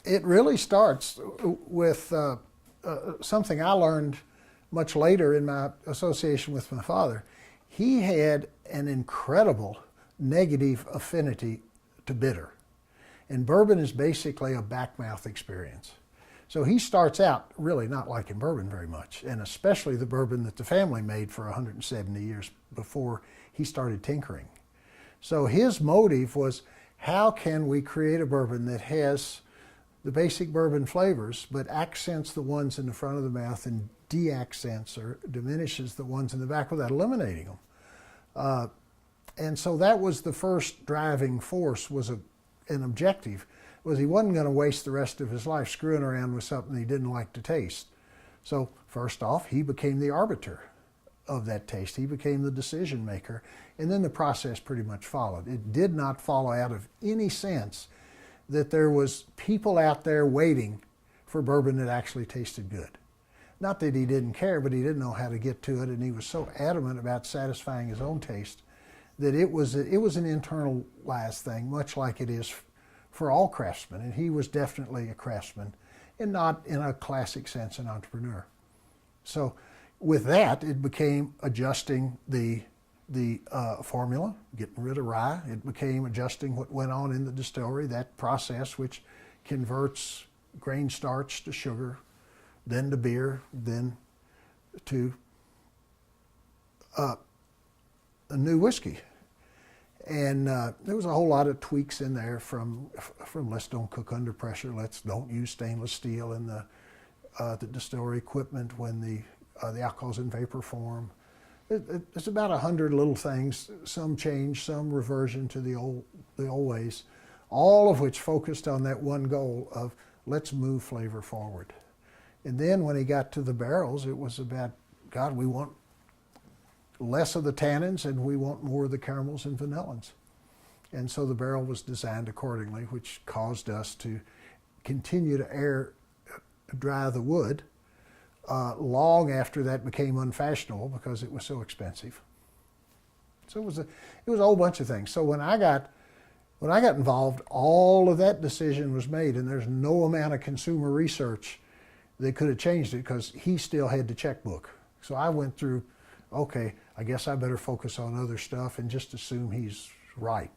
it really starts with something I learned much later in my association with my father. He had an incredible negative affinity to bitter. And bourbon is basically a backmouth experience. So he starts out really not liking bourbon very much, and especially the bourbon that the family made for 170 years before he started tinkering. So his motive was, how can we create a bourbon that has the basic bourbon flavors, but accents the ones in the front of the mouth and de-accents or diminishes the ones in the back without eliminating them. And so that was the first driving force, was an objective, was he wasn't going to waste the rest of his life screwing around with something he didn't like to taste. So first off, he became the arbiter of that taste. He became the decision maker, and then the process pretty much followed. It did not follow out of any sense that there was people out there waiting for bourbon that actually tasted good. Not that he didn't care, but he didn't know how to get to it, and he was so adamant about satisfying his own taste that it was an internalized thing, much like it is for all craftsmen. And he was definitely a craftsman, and not in a classic sense an entrepreneur. So with that, it became adjusting the formula, getting rid of rye. It became adjusting what went on in the distillery, that process which converts grain starch to sugar, then to beer, then to a new whiskey. And there was a whole lot of tweaks in there from let's don't cook under pressure, let's don't use stainless steel in the distillery equipment when the alcohol's in vapor form. It's about 100 little things, some change, some reversion to the old ways, all of which focused on that one goal of let's move flavor forward. And then when he got to the barrels, it was about, God, we want less of the tannins and we want more of the caramels and vanillins. And so the barrel was designed accordingly, which caused us to continue to air dry the wood long after that became unfashionable because it was so expensive. So it was a whole bunch of things. So when I got involved, all of that decision was made, and there's no amount of consumer research that could have changed it because he still had the checkbook. So I went through, okay, I guess I better focus on other stuff and just assume he's right.